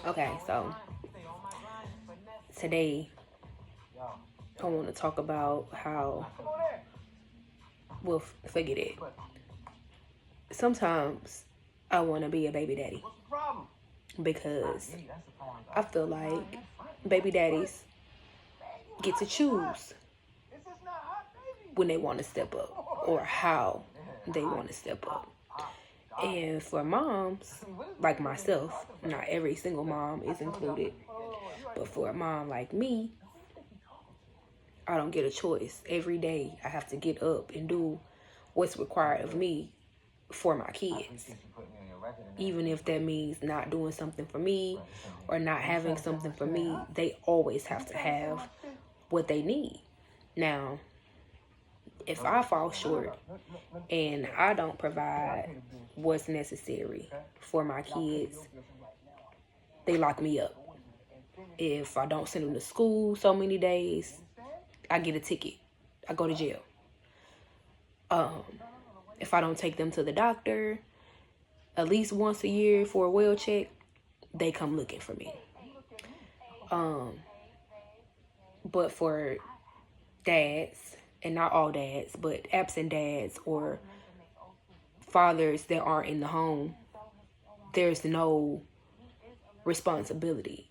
Okay, so today I want to talk about how, well, forget it. Sometimes I want to be a baby daddy because I feel like baby daddies get to choose when they want to step up or how they want to step up. And for moms like myself, not every single mom is included, but for a mom like me, I don't get a choice. Every day I have to get up and do what's required of me for my kids. Even if that means not doing something for me or not having something for me, they always have to have what they need. Now, if I fall short and I don't provide what's necessary for my kids, they lock me up. If I don't send them to school so many days, I get a ticket. I go to jail. If I don't take them to the doctor at least once a year for a well check, they come looking for me. But for dads, and not all dads, but absent dads or fathers that aren't in the home, there's no responsibility.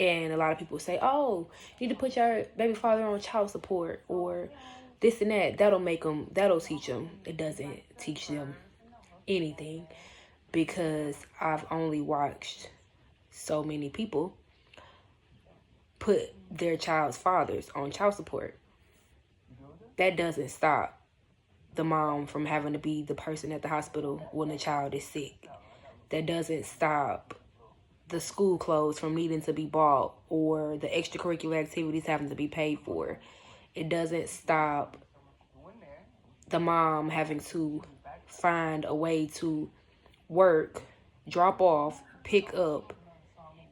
And a lot of people say, oh, you need to put your baby father on child support or this and that. That'll teach them. It doesn't teach them anything, because I've only watched so many people put their child's fathers on child support. That doesn't stop the mom from having to be the person at the hospital when the child is sick. That doesn't stop the school clothes from needing to be bought or the extracurricular activities having to be paid for. It doesn't stop the mom having to find a way to work, drop off, pick up,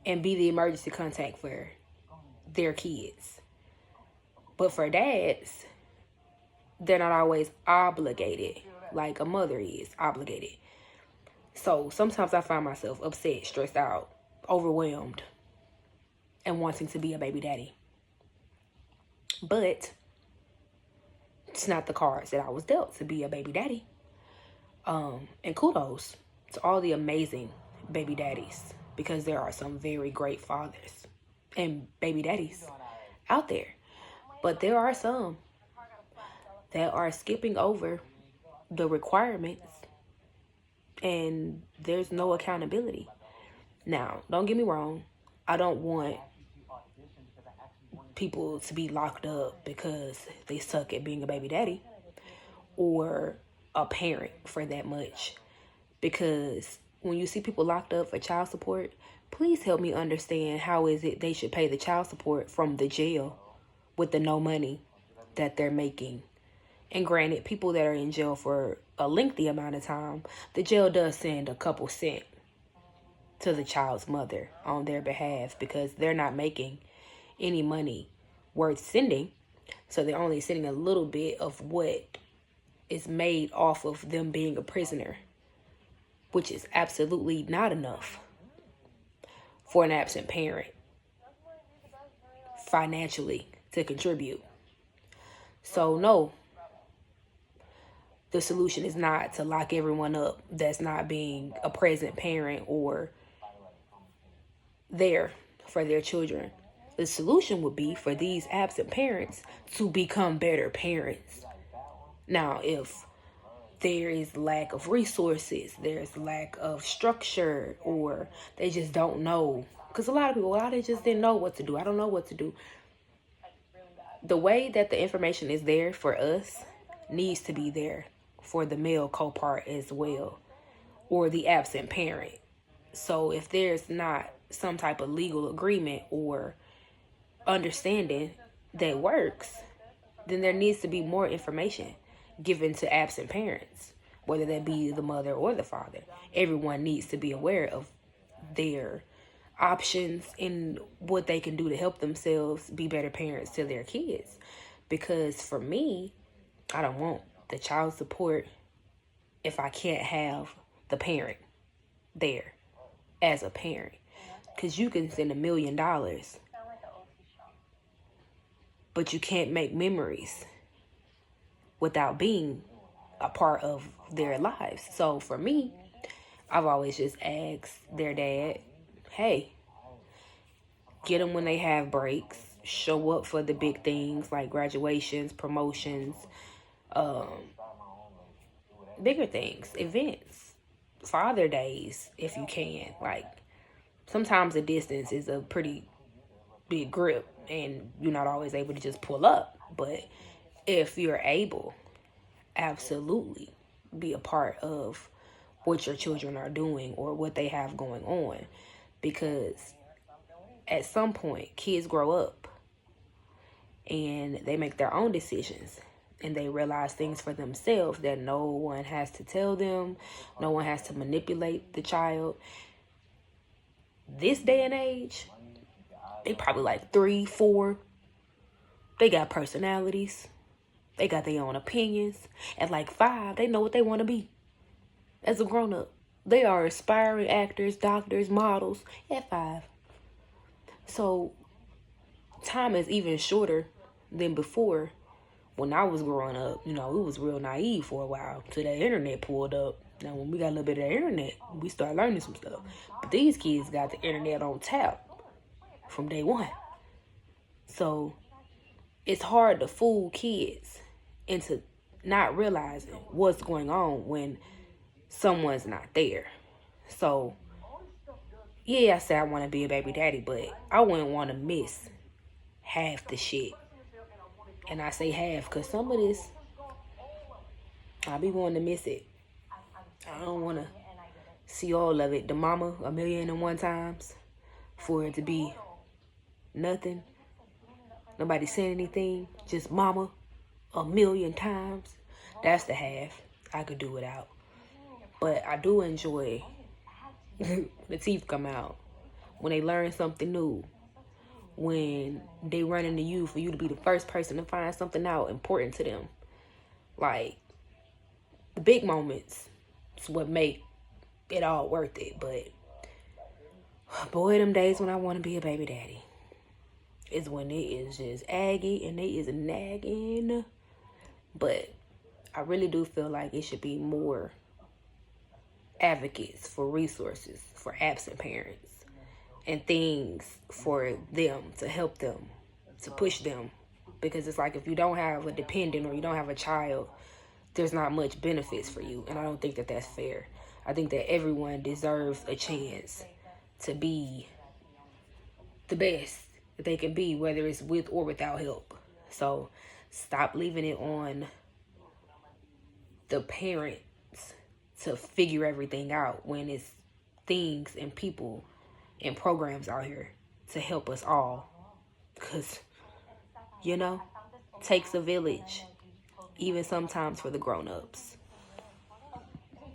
and be the emergency contact for their kids. But for dads, they're not always obligated like a mother is obligated. So sometimes I find myself upset, stressed out, overwhelmed, and wanting to be a baby daddy. But it's not the cards that I was dealt to be a baby daddy. And kudos to all the amazing baby daddies, because there are some very great fathers and baby daddies out there. But there are some that are skipping over the requirements and there's no accountability. Now, don't get me wrong. I don't want people to be locked up because they suck at being a baby daddy or a parent for that much. Because when you see people locked up for child support, please help me understand how is it they should pay the child support from the jail with the no money that they're making. And granted, people that are in jail for a lengthy amount of time, the jail does send a couple cents to the child's mother on their behalf because they're not making any money worth sending. So they're only sending a little bit of what is made off of them being a prisoner, which is absolutely not enough for an absent parent financially to contribute. So no, the solution is not to lock everyone up that's not being a present parent or there for their children. The solution would be for these absent parents to become better parents. Now, if there is lack of resources, there's lack of structure, or they just don't know. Because a lot of people, they just didn't know what to do. I don't know what to do. The way that the information is there for us needs to be there for the male co-part as well, or the absent parent. So if there's not some type of legal agreement or understanding that works, then there needs to be more information given to absent parents, whether that be the mother or the father. Everyone needs to be aware of their options and what they can do to help themselves be better parents to their kids. Because for me, I don't want the child support if I can't have the parent there as a parent. Because you can send $1 million, but you can't make memories without being a part of their lives. So for me, I've always just asked their dad, hey, get them when they have breaks, show up for the big things like graduations, promotions, bigger things, events, Father Days, if you can. Like, sometimes the distance is a pretty big grip and you're not always able to just pull up. But if you're able, absolutely be a part of what your children are doing or what they have going on. Because at some point, kids grow up and they make their own decisions and they realize things for themselves that no one has to tell them, no one has to manipulate the child. This day and age, they probably like 3, 4. They got personalities. They got their own opinions. At like 5, they know what they want to be. As a grown-up, they are aspiring actors, doctors, models at 5. So time is even shorter than before. When I was growing up, you know, it was real naive for a while till the internet pulled up. Now, when we got a little bit of the internet, we started learning some stuff. But these kids got the internet on tap from day one. So it's hard to fool kids into not realizing what's going on when someone's not there. So, yeah, I say I want to be a baby daddy, but I wouldn't want to miss half the shit. And I say half because some of this, I be wanting to miss it. I don't want to see all of it. The mama 1,000,001 times for it to be nothing. Nobody saying anything. Just mama 1,000,000 times. That's the half I could do without. But I do enjoy the teeth come out. When they learn something new. When they run into you for you to be the first person to find something out important to them. Like, the big moments is what make it all worth it. But boy, them days when I want to be a baby daddy is when it is just aggy and it is nagging. But I really do feel like it should be more advocates for resources for absent parents and things for them to help them, to push them. Because it's like if you don't have a dependent or you don't have a child, there's not much benefits for you. And I don't think that that's fair. I think that everyone deserves a chance to be the best that they can be, whether it's with or without help. So stop leaving it on the parents to figure everything out when it's things and people and programs out here to help us all. Because, you know, takes a village, even sometimes for the grown-ups.